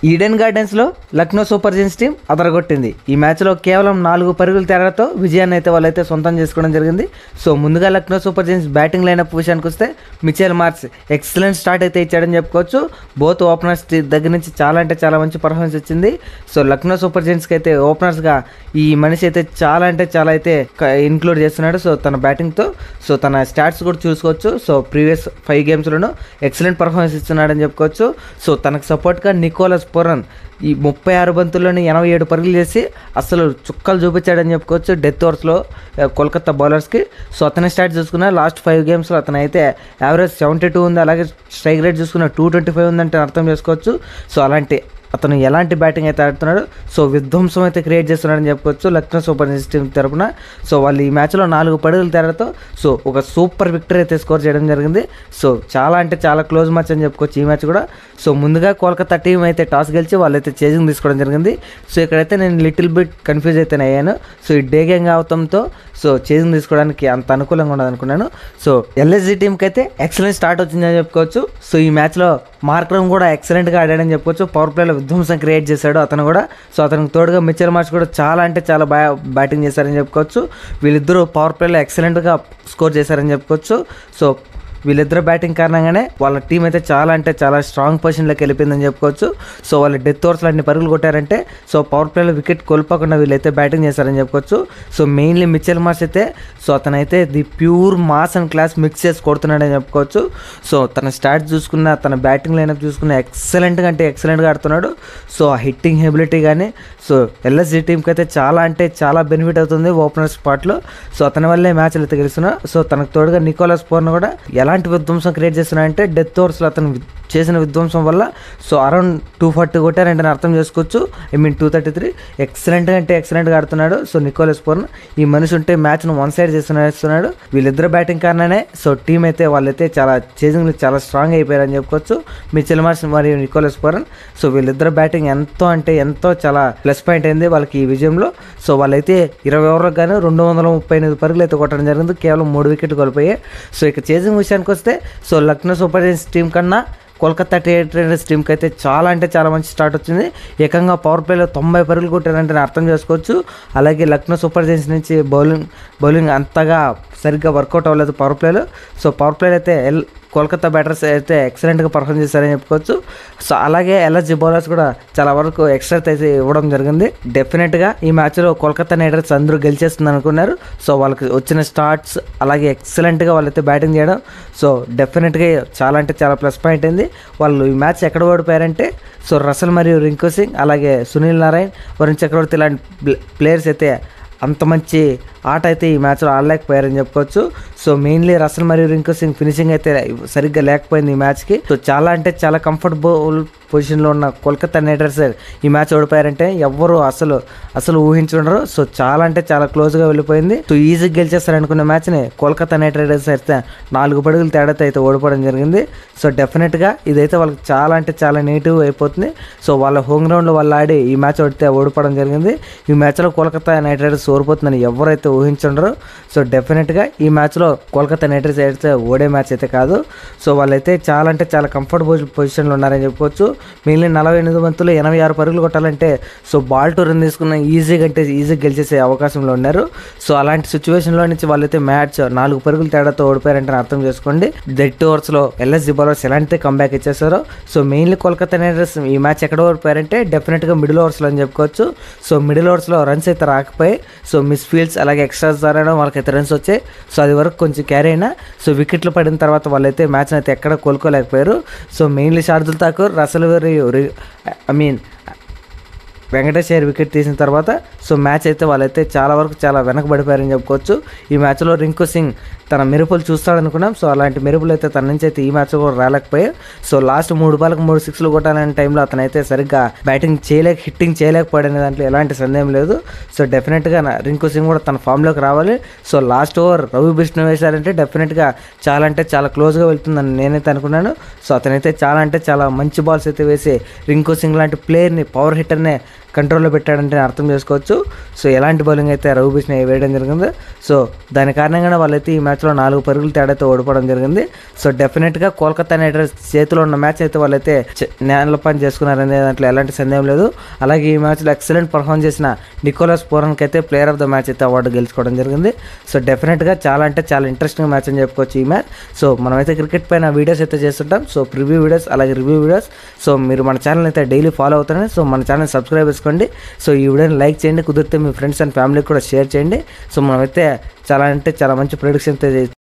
Eden గార్డెన్స్లో Lucknow super giants team అదరగొట్టింది. ఈ మ్యాచ్లో కేవలం 4 పరుగుల తేడాతో విజయాన్ని అయితే వాళ్ళైతే సొంతం చేసుకోవడం జరిగింది. సో ముందుగా Lucknow super Giants batting lineup విషయానికి వస్తే మిచెల్ మార్ష్ ఎక్సలెంట్ స్టార్ట్ అయితే ఇచ్చాడని చెప్పుకోవచ్చు. బోత్ ఓపెనర్స్ దగ్గర నుంచి చాలా అంటే చాలా మంచి పర్ఫార్మెన్స్ ఇచ్చింది. సో లక్నో సూపర్ జైంట్స్కి అయితే ఓపెనర్స్గా ఈ మనిషి అయితే చాలా అంటే చాలా అయితే ఇన్క్లూడ్ చేస్తున్నాడు. సో తన బ్యాటింగ్తో సో తన స్టాట్స్ కూడా చూసుకోవచ్చు. సో ప్రీవియస్ 5 గేమ్స్లోనూ ఎక్సలెంట్ పర్ఫార్మెన్స్ ఇస్తున్నాడని చెప్పుకోవచ్చు. సో తనకు సపోర్ట్గా నికోలస్ పూరన్ ఈ 36 బంతుల్లోనే 87 పరుగులు చేసి అసలు చుక్కలు చూపించాడని చెప్పుకోవచ్చు డెత్ ఓవర్స్లో కోల్కతా బౌలర్స్కి. సో అతని స్టాట్ చూసుకున్న లాస్ట్ 5 గేమ్స్లో అతను అయితే యావరేజ్ 72 ఉంది, అలాగే స్ట్రైక్ రేట్ చూసుకున్న 225 ఉందంటే అర్థం చేసుకోవచ్చు. సో అలాంటి అతను ఎలాంటి బ్యాటింగ్ అయితే ఆడుతున్నాడు, సో విధ్వంసం అయితే క్రియేట్ చేస్తున్నాడని చెప్పుకోవచ్చు లక్నో సూపర్ జైంట్స్ టీం తరపున. సో వాళ్ళు ఈ మ్యాచ్లో 4 పరుగుల తేడాతో సో ఒక సూపర్ విక్టరీ అయితే స్కోర్ చేయడం జరిగింది. సో చాలా అంటే చాలా క్లోజ్ మ్యాచ్ అని చెప్పుకోవచ్చు ఈ మ్యాచ్ కూడా. సో ముందుగా కోల్కతా టీం అయితే టాస్ గెలిచి వాళ్ళైతే చేజింగ్ తీసుకోవడం జరిగింది. సో ఇక్కడైతే నేను లిటిల్ బిట్ కన్ఫ్యూజ్ అయితే అయ్యాను. సో ఈ డే గ్యాంగ్ అవడంతో సో చేజింగ్ తీసుకోవడానికి అంత అనుకూలంగా ఉండదు అనుకున్నాను. సో ఎల్ఎస్జీ టీంకి అయితే ఎక్సలెంట్ స్టార్ట్ వచ్చిందని చెప్పుకోవచ్చు. సో ఈ మ్యాచ్లో మార్క్రమ్ కూడా ఎక్సలెంట్గా ఆడాడని చెప్పుకోవచ్చు. పవర్ ప్లేలో విధ్వంసం క్రియేట్ చేశాడు అతను కూడా. సో అతనికి తోడుగా మిచెల్ మార్ష్ కూడా చాలా అంటే చాలా బాగా బ్యాటింగ్ చేశారని చెప్పుకోవచ్చు. వీళ్ళిద్దరూ పవర్ ప్లేలో ఎక్సలెంట్గా స్కోర్ చేశారని చెప్పుకోవచ్చు. సో వీళ్ళిద్దరు బ్యాటింగ్ కారణంగానే వాళ్ళ టీం అయితే చాలా అంటే చాలా స్ట్రాంగ్ పొజిషన్లోకి వెళ్ళిపోయిందని చెప్పుకోవచ్చు. సో వాళ్ళు డెత్ ఓవర్స్లో అన్ని పరుగులు కొట్టారంటే సో పవర్ ప్లేలో వికెట్ కోల్పోకుండా వీళ్ళైతే బ్యాటింగ్ చేశారని చెప్పుకోవచ్చు. సో మెయిన్లీ మిచెల్ మార్ష్ అయితే సో అతనైతే the pure mass and class mix చేసి కొడుతున్నాడని చెప్పుకోవచ్చు. సో తన స్టాట్స్ చూసుకున్న, తన బ్యాటింగ్ లైనప్ చూసుకున్న ఎక్సలెంట్గా అంటే ఎక్సలెంట్గా ఆడుతున్నాడు. సో ఆ హిట్టింగ్ ఎబిలిటీ కానీ సో ఎల్ఎస్జీ టీంకి అయితే చాలా అంటే చాలా బెనిఫిట్ అవుతుంది ఓపెనర్ స్పాట్లో. సో అతని వల్లే మ్యాచ్లు అయితే గెలుస్తున్నారు. సో తనకు తోడుగా నికోలస్ పూరన్ కూడా ఎలాంటి విధ్వంసం క్రియేట్ చేస్తున్నాడంటే డెత్ ఓవర్స్లో అతను చేసిన విధ్వంసం వల్ల సో అరౌండ్ 240 కొట్టారంటే అర్థం చేసుకోవచ్చు. 233 ఎక్సలెంట్గా అంటే ఎక్సలెంట్గా ఆడుతున్నాడు. సో నికోలస్ పూరన్ ఈ మనిషి ఉంటే మ్యాచ్ను వన్ సైడ్ చేస్తున్నాడు. వీళ్ళిద్దరు బ్యాటింగ్ కారణనే సో టీం అయితే వాళ్ళైతే చాలా చేజింగ్ చాలా స్ట్రాంగ్ అయిపోయారని చెప్పుకోవచ్చు మిచెల్ మార్ష్ మరియు నికోలస్ పూరన్. సో వీళ్ళిద్దరు బ్యాటింగ్ ఎంతో అంటే ఎంతో చాలా ప్లస్ పాయింట్ అయింది వాళ్ళకి ఈ విజయంలో. సో వాళ్ళైతే 20 ఓవర్లకు గాను 238 పరుగులు అయితే కొట్టడం జరిగింది, కేవలం 3 వికెట్లు కోల్పోయాయి. సో ఇక చేజింగ్ విషయానికి వస్తే so Lucknow super giants team కన్నా కోల్కతా ట్రైడర్స్ టీంకి అయితే చాలా అంటే చాలా మంచి స్టార్ట్ వచ్చింది. ఏకంగా పవర్ ప్లేలో 90 పరుగులు కొట్టారంటే అర్థం చేసుకోవచ్చు. అలాగే లక్నో సూపర్ జైంట్స్ నుంచి బౌలింగ్ అంతగా సరిగ్గా వర్కౌట్ అవ్వలేదు పవర్ ప్లేలో. సో పవర్ ప్లేలో అయితే కోల్కతా బ్యాటర్స్ అయితే ఎక్సలెంట్గా పర్ఫార్మ్ చేశారని చెప్పుకోవచ్చు. సో అలాగే ఎల్ఎస్జీ బౌలర్స్ కూడా చాలా వరకు ఎక్స్ట్రా అయితే ఇవ్వడం జరిగింది. డెఫినెట్గా ఈ మ్యాచ్లో కోల్కతా నైట్ రైడర్స్ అందరూ గెలిచేస్తుంది అనుకున్నారు. సో వాళ్ళకి వచ్చిన స్టార్ట్స్ అలాగే ఎక్సలెంట్గా వాళ్ళైతే బ్యాటింగ్ చేయడం సో డెఫినెట్గా చాలా అంటే చాలా ప్లస్ పాయింట్ అయింది. వాళ్ళు ఈ మ్యాచ్ ఎక్కడ ఓడిపోయారంటే సో రసల్ మరియు రింకు సింగ్ అలాగే సునీల్ నారాయణ్, వరుణ్ చక్రవర్తి ఇలాంటి ప్లేయర్స్ అయితే అంత మంచి ఆట అయితే ఈ మ్యాచ్లో ఆడలేకపోయారని చెప్పుకోవచ్చు. సో మెయిన్లీ రసల్ మరియు రింకు సింగ్ ఫినిషింగ్ అయితే సరిగ్గా లేకపోయింది ఈ మ్యాచ్కి. సో చాలా అంటే చాలా కంఫర్టబుల్ పొజిషన్లో ఉన్న కోల్కతా నైట్ రైడర్స్ ఈ మ్యాచ్ ఓడిపోయారంటే ఎవ్వరు అసలు ఊహించుండరు. సో చాలా అంటే చాలా క్లోజ్గా వెళ్ళిపోయింది. సో ఈజీగా గెలిచేస్తారు అనుకున్న మ్యాచ్ని కోల్కతా నైట్ రైడర్స్ అయితే 4 పరుగుల తేడాతో అయితే ఓడిపోవడం జరిగింది. సో డెఫినెట్గా ఇదైతే వాళ్ళకి చాలా అంటే చాలా నెగిటివ్ అయిపోతుంది. సో వాళ్ళ హోమ్ గ్రౌండ్లో వాళ్ళు ఆడి ఈ మ్యాచ్ ఓడిపోవడం జరిగింది. ఈ మ్యాచ్లో కోల్కతా నైట్ రైడర్స్ ఓడిపోతుందని ఎవరైతే ఊహించుండరు. సో డెఫినెట్గా ఈ మ్యాచ్లో కోల్కతా నైట్ రైడర్స్ అయితే ఓడే మ్యాచ్ అయితే కాదు. సో వాళ్ళైతే చాలా అంటే చాలా కంఫర్టబుల్ పొజిషన్లో ఉన్నారని చెప్పుకోవచ్చు. మిగిలిన 48 బంతులు 86 పరుగులు కొట్టాలంటే సో బాల్ టు రన్ తీసుకున్న ఈజీగా గెలిచేసే అవకాశంలో ఉన్నారు. సో అలాంటి సిచ్యువేషన్లో నుంచి వాళ్ళైతే మ్యాచ్ 4 పరుగుల తేడాతో ఓడిపోయారంటే అర్థం చేసుకోండి. డెత్ ఓవర్స్లో ఎల్ఎస్జీ బౌలర్స్ ఎలాంటి కంబ్యాక్ ఇచ్చేసారో. So mainly Kolkata Knight Riders ఈ మ్యాచ్ ఎక్కడ ఓడిపోయారంటే డెఫినెట్గా మిడిల్ ఓవర్స్లో అని చెప్పుకోవచ్చు. సో మిడిల్ ఓవర్స్లో రన్స్ అయితే రాకపోయి సో మిస్ ఫీల్డ్స్ అలాగే ఎక్స్ట్రాస్ ద్వారా వాళ్ళకైతే రన్స్ వచ్చాయి. సో అది వరకు కొంచెం క్యారీ అయినా సో వికెట్లు పడిన తర్వాత వాళ్ళైతే మ్యాచ్ అయితే ఎక్కడ కోలుకోలేకపోయారు. So mainly Shardul Thakur, Russell Venkatesh Iyer wicket తీసిన తర్వాత సో మ్యాచ్ అయితే వాళ్ళైతే చాలా వరకు చాలా వెనకబడిపోయారని చెప్పుకోవచ్చు. ఈ మ్యాచ్లో రింకు సింగ్ తన మెరుపులు చూస్తాడనుకున్నాం. సో అలాంటి మెరుపులు అయితే తన నుంచి అయితే ఈ మ్యాచ్లో కూడా రాలేకపోయాయి. సో లాస్ట్ 3 బాల్కి 3 సిక్స్లు కొట్టాలనే టైంలో అతనైతే సరిగ్గా హిట్టింగ్ చేయలేకపోయాడనే దాంట్లో ఎలాంటి సందేహం లేదు. సో డెఫినెట్గా రింకు సింగ్ కూడా తన ఫామ్లోకి రావాలి. So last over Ravi Bishnoi వేశారంటే డెఫినెట్గా చాలా అంటే చాలా క్లోజ్గా వెళ్తుందని నేనైతే అనుకున్నాను. సో అతనైతే చాలా అంటే చాలా మంచి బాల్స్ అయితే వేసి రింకు సింగ్ లాంటి ప్లేయర్ని పవర్ హిట్టర్నే కంట్రోల్లో పెట్టాడంటే అర్థం చేసుకోవచ్చు. సో ఎలాంటి బౌలింగ్ అయితే రవి బిష్ణోయ్ వేయడం జరిగింది. సో దాని కారణంగానే వాళ్ళైతే ఈ మ్యాచ్లో 4 పరుగుల తేడాతో ఓడిపోవడం జరిగింది. సో డెఫినెట్గా కోల్కతా నైట్ రైడర్స్ చేతిలో ఉన్న మ్యాచ్ అయితే వాళ్ళైతే నేల పని చేసుకున్నారనే దాంట్లో ఎలాంటి సందేహం లేదు. అలాగే ఈ మ్యాచ్లో ఎక్సలెంట్ పర్ఫామ్ చేసిన నికోలస్ పూరన్కి అయితే ప్లేయర్ ఆఫ్ ద మ్యాచ్ అయితే అవార్డు గెలుచుకోవడం జరిగింది. సో డెఫినెట్గా చాలా అంటే చాలా ఇంట్రెస్టింగ్ మ్యాచ్ అని చెప్పుకోవచ్చు ఈ మ్యాచ్. సో మనమైతే క్రికెట్ పైన వీడియోస్ అయితే చేస్తుంటాం. సో ప్రివ్యూ వీడియోస్ అలాగే రివ్యూ వీడియోస్. సో మీరు మన ఛానల్ అయితే డైలీ ఫాలో అవుతారని, సో మన ఛానల్ సబ్స్క్రైబ్ చేసుకోండి. సో ఈ వీడియోని లైక్ చేయండి, కుదిరితే మీ ఫ్రెండ్స్ అండ్ ఫ్యామిలీకి కూడా షేర్ చేయండి. సో మనమైతే చాలా అంటే చాలా మంచి ప్రెడిక్షన్ అయితే